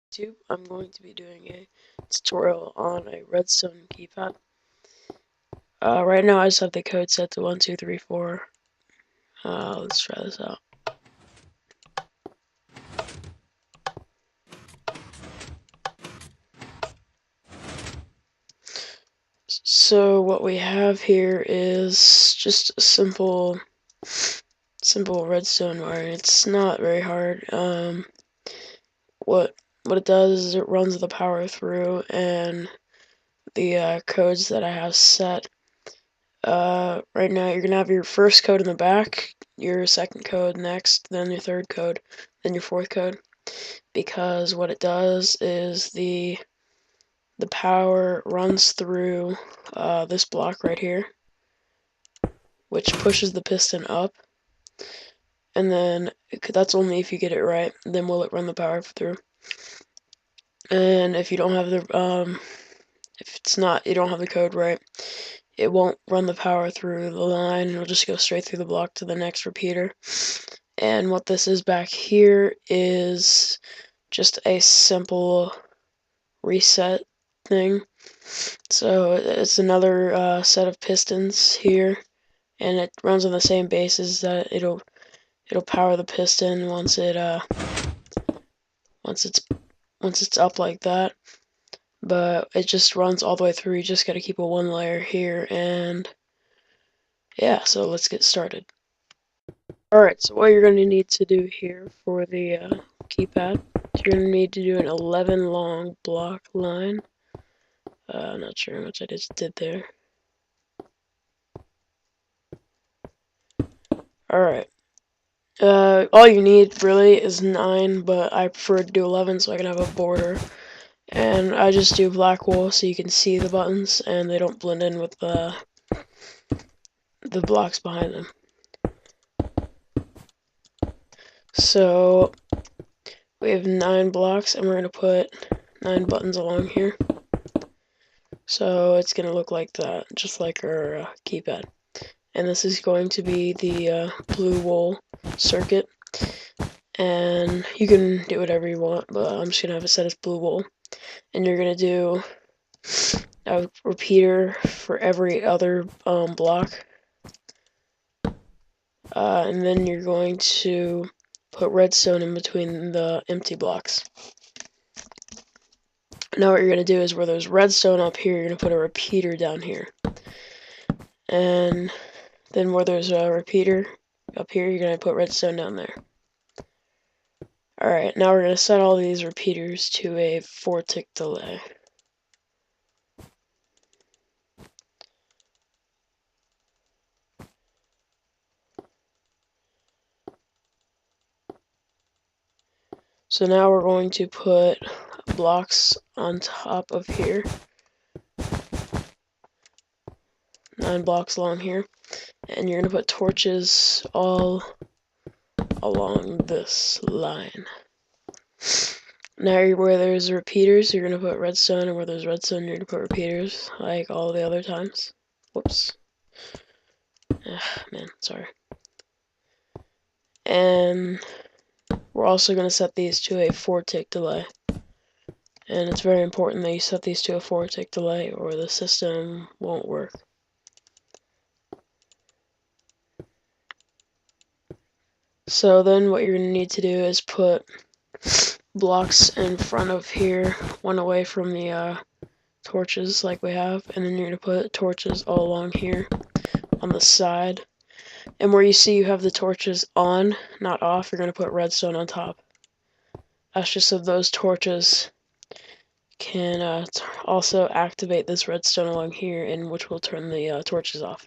YouTube, I'm going to be doing a tutorial on a redstone keypad. Right now I just have the code set to 1, 2, 3, 4. Let's try this out. So what we have here is just a simple redstone wiring. It's not very hard. What it does is it runs the power through, and the codes that I have set. Right now you're gonna have your first code in the back, your second code next, then your third code, then your fourth code. Because what it does is the power runs through this block right here, which pushes the piston up, and then that's only if you get it right. Then will it run the power through? And if you don't have the you don't have the code right, it won't run the power through the line. It'll just go straight through the block to the next repeater. And what this is back here is just a simple reset thing. So it's another set of pistons here, and it runs on the same basis that it'll power the piston once it's up like that. But it just runs all the way through. You just gotta keep a one layer here, and yeah, so let's get started. Alright, so what you're gonna need to do here for the keypad, you're gonna need to do an 11 long block line. I'm not sure how much I just did there. Alright. All you need really is 9, but I prefer to do 11 so I can have a border. And I just do black wool so you can see the buttons and they don't blend in with the blocks behind them. So we have 9 blocks and we're going to put 9 buttons along here. So it's going to look like that, just like our keypad. And this is going to be the blue wool circuit. And you can do whatever you want, but I'm just going to have it set as blue wool. And you're going to do a repeater for every other block. And then you're going to put redstone in between the empty blocks. Now what you're going to do is where there's redstone up here, you're going to put a repeater down here. And then where there's a repeater up here, you're going to put redstone down there. Alright, now we're going to set all these repeaters to a 4-tick delay. So now we're going to put blocks on top of here. 9 blocks along here. And you're going to put torches all along this line. Now where there's repeaters, you're going to put redstone, and where there's redstone, you're going to put repeaters, like all the other times. Whoops. Man, sorry. And we're also going to set these to a 4-tick delay. And it's very important that you set these to a 4-tick delay or the system won't work. So then what you're going to need to do is put blocks in front of here, one away from the torches like we have, and then you're going to put torches all along here on the side. And where you see you have the torches on, not off, you're going to put redstone on top. That's just so those torches can also activate this redstone along here, and which will turn the torches off.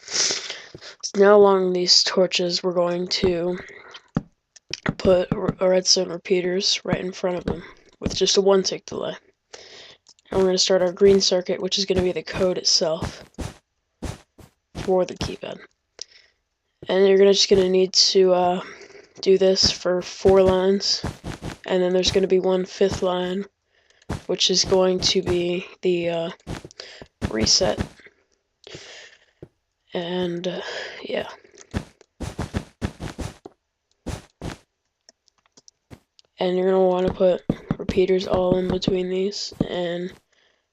So now along these torches, we're going to put redstone repeaters right in front of them with just a 1-tick delay. And we're going to start our green circuit, which is going to be the code itself for the keypad. And you're just going to need to do this for 4 lines, and then there's going to be one 5th line, which is going to be the reset. And yeah. And you're going to want to put repeaters all in between these and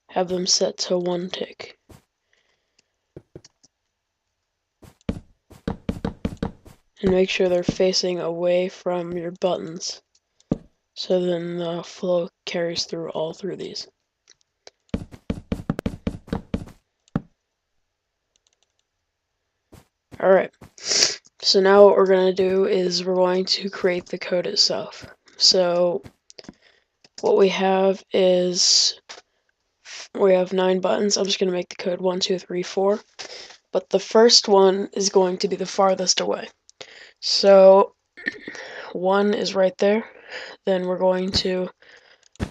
have them set to 1 tick. And make sure they're facing away from your buttons, so then the flow carries through all through these. Alright, so now what we're going to do is we're going to create the code itself. So what we have is, we have 9 buttons. I'm just going to make the code 1, 2, 3, 4. But the first one is going to be the farthest away. So 1 is right there. Then we're going to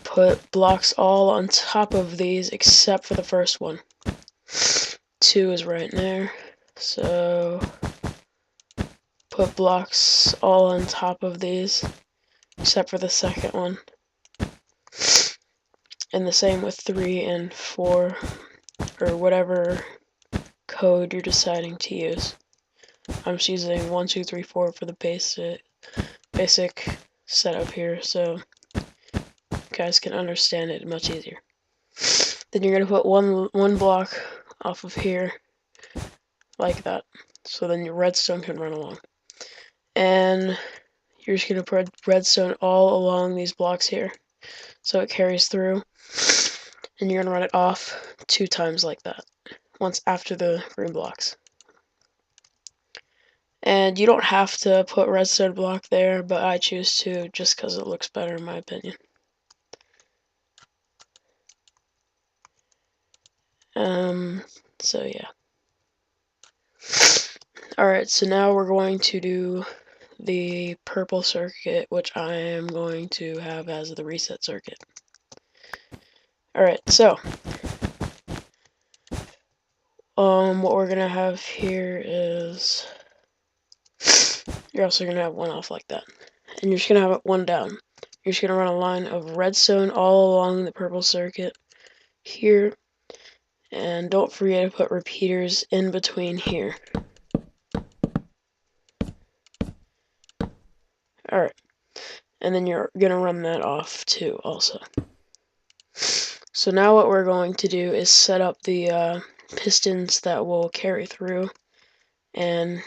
put blocks all on top of these except for the first one. 2 is right there. So put blocks all on top of these except for the second one. And the same with 3 and 4, or whatever code you're deciding to use. I'm just using 1, 2, 3, 4 for the basic setup here, so you guys can understand it much easier. Then you're going to put one block off of here, like that, so then your redstone can run along. And you're just going to put redstone all along these blocks here, so it carries through. And you're going to run it off 2 times like that, once after the green blocks. And you don't have to put redstone block there, but I choose to just because it looks better in my opinion. So yeah. Alright, so now we're going to do the purple circuit, which I am going to have as the reset circuit. Alright, so what we're gonna have here is, you're also gonna have one off like that. And you're just gonna have it one down. You're just gonna run a line of redstone all along the purple circuit here. And don't forget to put repeaters in between here. Alright. And then you're going to run that off too also. So now what we're going to do is set up the pistons that will carry through and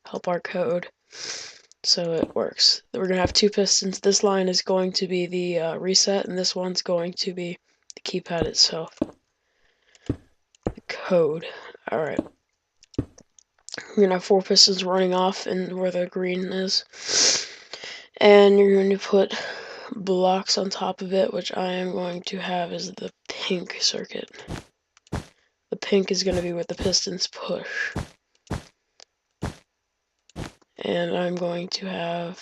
help our code so it works. We're going to have 2 pistons. This line is going to be the reset, and this one's going to be the keypad itself. The code. Alright. We're going to have 4 pistons running off and where the green is. And you're going to put blocks on top of it, which I am going to have as the pink circuit. The pink is going to be what the pistons push. And I'm going to have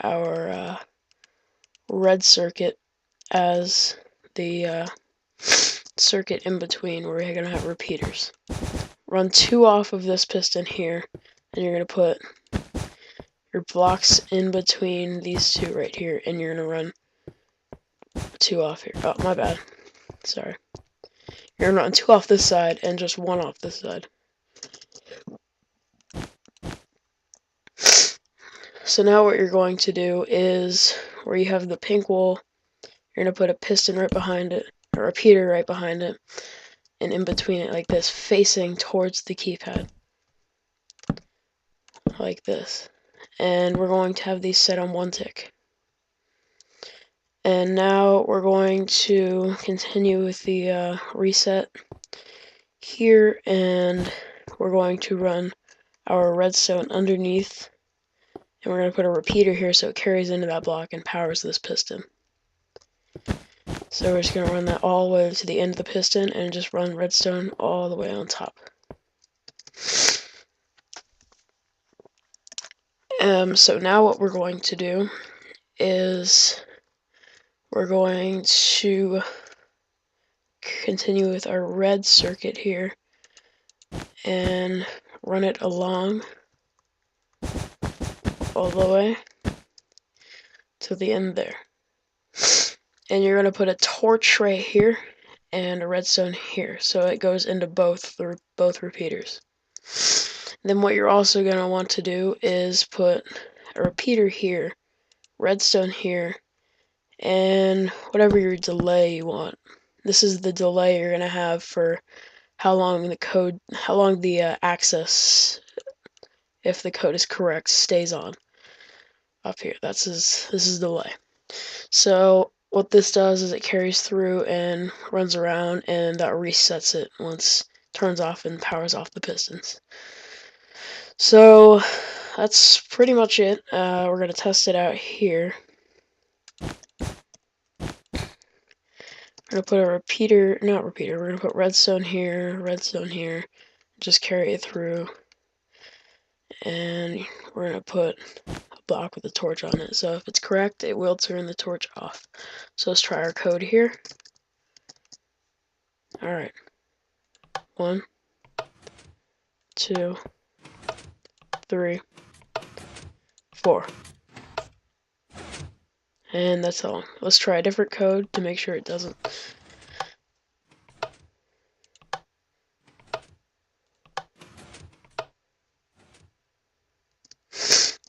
our red circuit as the circuit in between, where we're going to have repeaters. Run 2 off of this piston here, and you're going to put your blocks in between these 2 right here, and you're going to run 2 off here. Oh, my bad. Sorry. You're going to run 2 off this side and just 1 off this side. So now what you're going to do is, where you have the pink wool, you're going to put a piston right behind it, or a repeater right behind it, and in between it like this, facing towards the keypad. Like this. And we're going to have these set on 1 tick. And now we're going to continue with the reset here, and we're going to run our redstone underneath, and we're going to put a repeater here so it carries into that block and powers this piston. So we're just going to run that all the way to the end of the piston and just run redstone all the way on top. So now what we're going to do is we're going to continue with our red circuit here and run it along all the way to the end there. And you're going to put a torch right here and a redstone here, so it goes into both repeaters. Then what you're also going to want to do is put a repeater here, redstone here, and whatever your delay you want. This is the delay you're gonna have for how long the access, if the code is correct, stays on up here. This is delay. So what this does is it carries through and runs around, and that resets it once it turns off and powers off the pistons. So that's pretty much it. We're gonna test it out here. We're gonna put a repeater, not repeater, we're gonna put redstone here, just carry it through, and we're gonna put a block with a torch on it. So if it's correct, it will turn the torch off. So let's try our code here. Alright. 1, 2, 3, 4. And that's all. Let's try a different code to make sure it doesn't.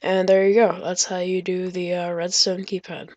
And there you go. That's how you do the redstone keypad.